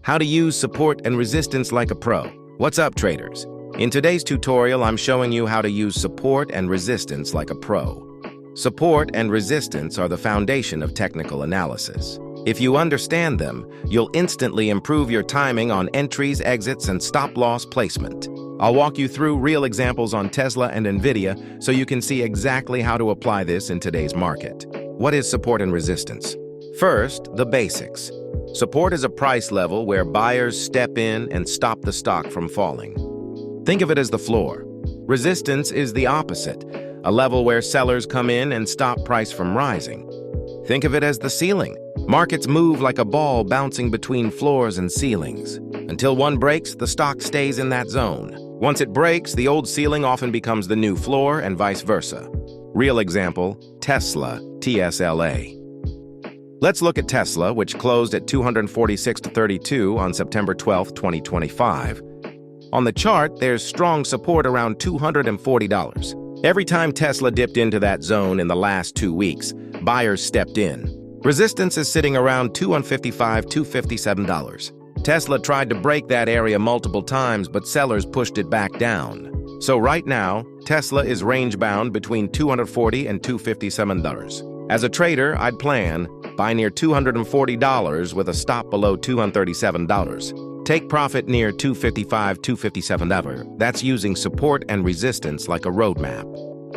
How to use support and resistance like a pro. What's up, traders? In today's tutorial, I'm showing you how to use support and resistance like a pro. Support and resistance are the foundation of technical analysis. If you understand them, you'll instantly improve your timing on entries, exits, and stop-loss placement. I'll walk you through real examples on Tesla and NVIDIA so you can see exactly how to apply this in today's market. What is support and resistance? First, the basics. Support is a price level where buyers step in and stop the stock from falling. Think of it as the floor. Resistance is the opposite, a level where sellers come in and stop price from rising. Think of it as the ceiling. Markets move like a ball bouncing between floors and ceilings. Until one breaks, the stock stays in that zone. Once it breaks, the old ceiling often becomes the new floor and vice versa. Real example, Tesla, TSLA. Let's look at Tesla, which closed at $246.32 on September 12, 2025. On the chart, there's strong support around $240. Every time Tesla dipped into that zone in the last 2 weeks, buyers stepped in. Resistance is sitting around $255, $257. Tesla tried to break that area multiple times, but sellers pushed it back down. So right now, Tesla is range-bound between $240 and $257. As a trader, I'd plan buy near $240 with a stop below $237. Take profit near $255, $257. That's using support and resistance like a roadmap.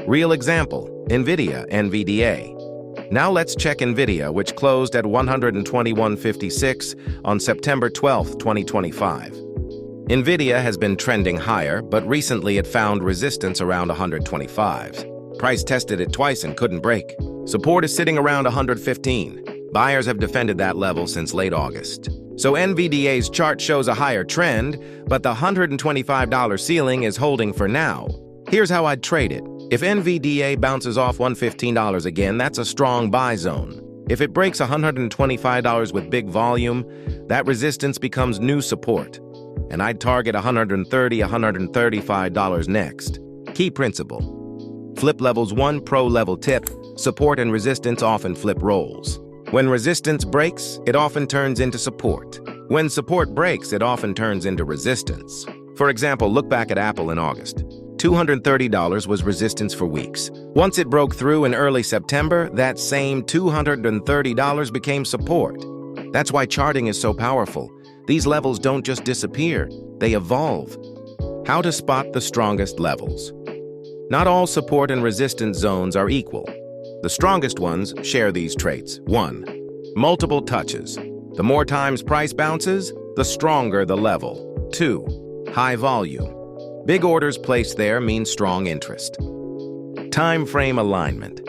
Real example, NVIDIA, NVDA. Now let's check NVIDIA, which closed at $121.56 on September 12, 2025. NVIDIA has been trending higher, but recently it found resistance around 125. Price tested it twice and couldn't break. Support is sitting around 115. Buyers have defended that level since late August. So NVDA's chart shows a higher trend, but the $125 ceiling is holding for now. Here's how I'd trade it. If NVDA bounces off $115 again, that's a strong buy zone. If it breaks $125 with big volume, that resistance becomes new support. And I'd target $130, $135 next. Key principle. Flip levels 1 pro level tip. Support and resistance often flip roles. When resistance breaks, it often turns into support. When support breaks, it often turns into resistance. For example, look back at Apple in August. $230 was resistance for weeks. Once it broke through in early September, that same $230 became support. That's why charting is so powerful. These levels don't just disappear, they evolve. How to spot the strongest levels. Not all support and resistance zones are equal. The strongest ones share these traits. 1. Multiple touches. The more times price bounces, the stronger the level. 2. High volume. Big orders placed there mean strong interest. Time frame alignment.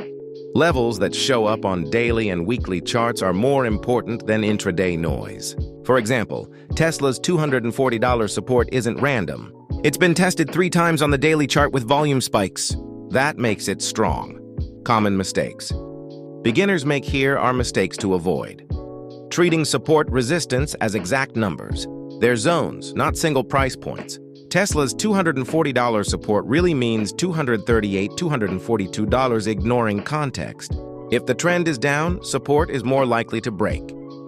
Levels that show up on daily and weekly charts are more important than intraday noise. For example, Tesla's $240 support isn't random. It's been tested 3 times on the daily chart with volume spikes. That makes it strong. Common mistakes. Beginners make here are mistakes to avoid. Treating support resistance as exact numbers. They're zones, not single price points. Tesla's $240 support really means $238, $242 ignoring context. If the trend is down, support is more likely to break.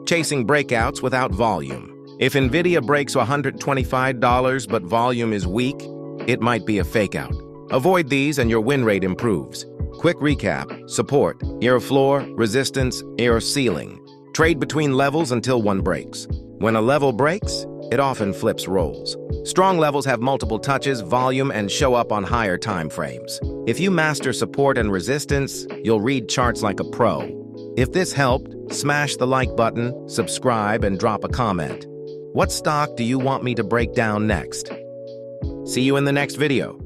Chasing breakouts without volume. If NVIDIA breaks $125 but volume is weak, it might be a fakeout. Avoid these and your win rate improves. Quick recap. Support, near floor, resistance, near ceiling. Trade between levels until one breaks. When a level breaks, it often flips roles. Strong levels have multiple touches, volume, and show up on higher time frames. If you master support and resistance, you'll read charts like a pro. If this helped, smash the like button, subscribe, and drop a comment. What stock do you want me to break down next? See you in the next video.